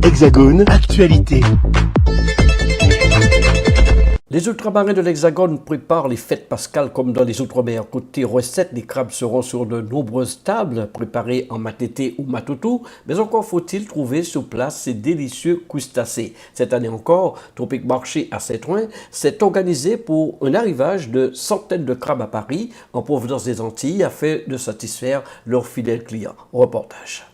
Hexagone Actualité. Les ultramarins de l'Hexagone préparent les fêtes pascales comme dans les Outre-mer. Côté recettes, les crabes seront sur de nombreuses tables préparées en matete ou matoutou, mais encore faut-il trouver sur place ces délicieux crustacés. Cette année encore, Tropique Marché à Saint-Ouen s'est organisé pour un arrivage de centaines de crabes à Paris en provenance des Antilles afin de satisfaire leurs fidèles clients. Reportage.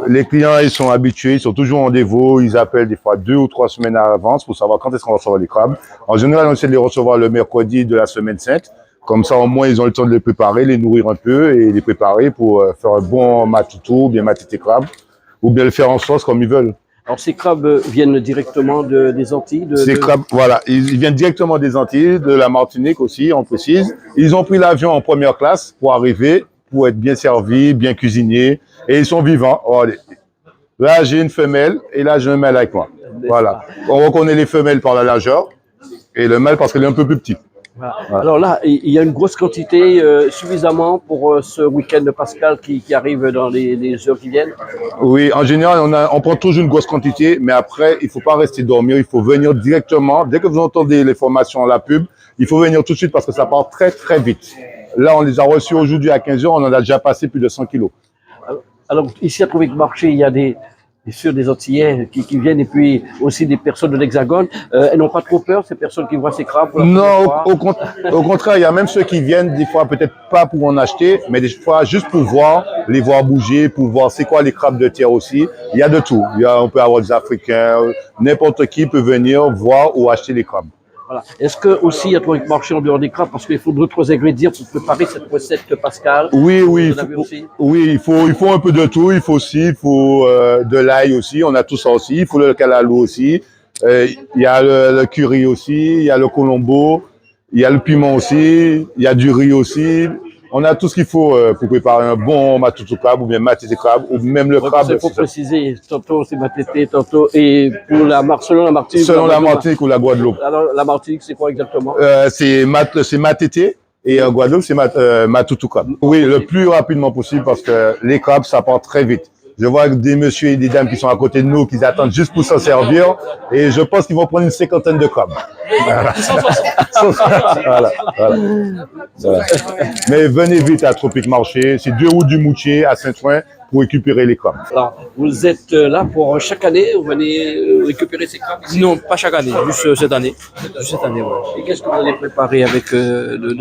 Les clients, ils sont habitués, ils sont toujours en rendez-vous, ils appellent des fois 2 ou 3 semaines à l'avance pour savoir quand est-ce qu'on va recevoir les crabes. En général, on essaie de les recevoir le mercredi de la semaine sainte. Comme ça, au moins, ils ont le temps de les préparer, les nourrir un peu et les préparer pour faire un bon matoutou, bien matité crabe, ou bien le faire en sauce comme ils veulent. Alors ces crabes viennent directement des Antilles Ces crabes, voilà, ils viennent directement des Antilles, de la Martinique aussi, on précise. Ils ont pris l'avion en première classe pour arriver, pour être bien servis, bien cuisinés, et ils sont vivants. Regardez. Là, j'ai une femelle, et là, j'ai un mâle avec moi. Voilà. On reconnaît les femelles par la largeur, et le mâle parce qu'il est un peu plus petit. Voilà. Alors là, il y a une grosse quantité, suffisamment pour ce week-end de Pascal qui arrive dans les heures qui viennent. Oui, en général, on prend toujours une grosse quantité, mais après, il ne faut pas rester dormir, il faut venir directement. Dès que vous entendez les formations à la pub, il faut venir tout de suite parce que ça part très, très vite. Là, on les a reçus aujourd'hui à 15 h, on en a déjà passé plus de 100 kilos. Alors, ici à Tropique Marché, il y a des Antillais qui viennent et puis aussi des personnes de l'Hexagone. Elles n'ont pas trop peur, ces personnes qui voient ces crabes? Non, au contraire, il y a même ceux qui viennent des fois peut-être pas pour en acheter, mais des fois juste pour voir, les voir bouger, pour voir c'est quoi les crabes de terre aussi. Il y a de tout. On peut avoir des Africains, n'importe qui peut venir voir ou acheter les crabes. Voilà. Est-ce que aussi il y a Tropique Marché en dehors des crabes parce qu'il faut d'autres ingrédients pour préparer cette recette pascale? Oui, il faut un peu de tout. Il faut de l'ail aussi. On a tout ça aussi. Il faut le calalou aussi. Il y a le curry aussi. Il y a le colombo. Il y a le piment aussi. Il y a du riz aussi. On a tout ce qu'il faut pour préparer un bon matoutou crabe ou bien matité crabe ou même le crabe. Il faut préciser, tantôt c'est matité, tantôt et pour selon la Martinique. Selon la Martinique ou la Guadeloupe. Alors la Martinique, c'est quoi exactement? C'est matité et en Guadeloupe, c'est matoutou crabe. Oui, le plus rapidement possible parce que les crabes, ça part très vite. Je vois des messieurs et des dames qui sont à côté de nous, qui attendent juste pour s'en servir. Et je pense qu'ils vont prendre une cinquantaine de crabes. Voilà. Voilà. Mais venez vite à Tropique Marché. C'est 2 routes du Moutier à Saint-Ouen pour récupérer les crabes. Alors, vous êtes là pour chaque année, vous venez récupérer ces crabes? Non, pas chaque année, juste cette année. Juste cette année, ouais. Et qu'est-ce que vous allez préparer avec le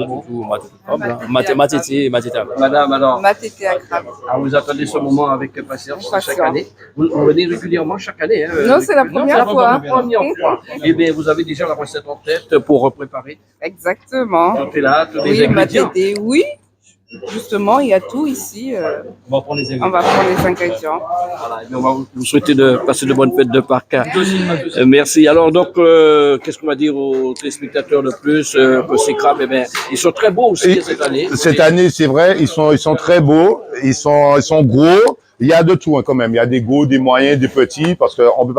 Matete et matita. Madame, alors, Matete à crabe. vous attendez ce moment avec patience chaque année. Vous venez régulièrement chaque année. Hein, Non, c'est la première fois. La première fois. Eh bien, vous avez déjà la recette en tête pour préparer. Exactement. Tout est là, tous les Oui, ingrédients. Matete, oui. Justement, il y a tout ici. On va prendre les On va prendre les ingrédients. Voilà, on va vous souhaiter de passer de bonnes fêtes de Pâques. Merci. Alors donc, qu'est-ce qu'on va dire aux téléspectateurs de plus que ces crabes, eh bien, ils sont très beaux aussi cette année. Cette année, c'est vrai, ils sont très beaux, ils sont gros. Il y a de tout hein, quand même. Il y a des gros, des moyens, des petits, parce qu'on peut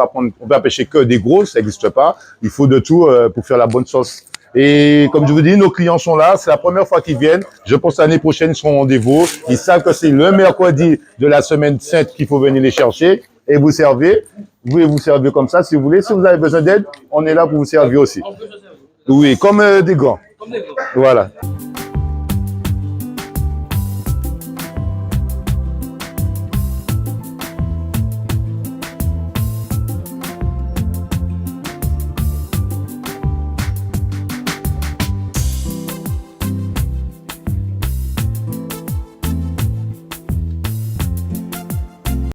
pas pêcher que des gros, ça n'existe pas. Il faut de tout pour faire la bonne sauce. Et comme je vous dis, nos clients sont là. C'est la première fois qu'ils viennent. Je pense que l'année prochaine, ils seront au rendez-vous. Ils savent que c'est le mercredi de la semaine sainte qu'il faut venir les chercher et vous servir. Vous pouvez vous servir comme ça si vous voulez. Si vous avez besoin d'aide, on est là pour vous servir aussi. Oui, comme des gants. Voilà.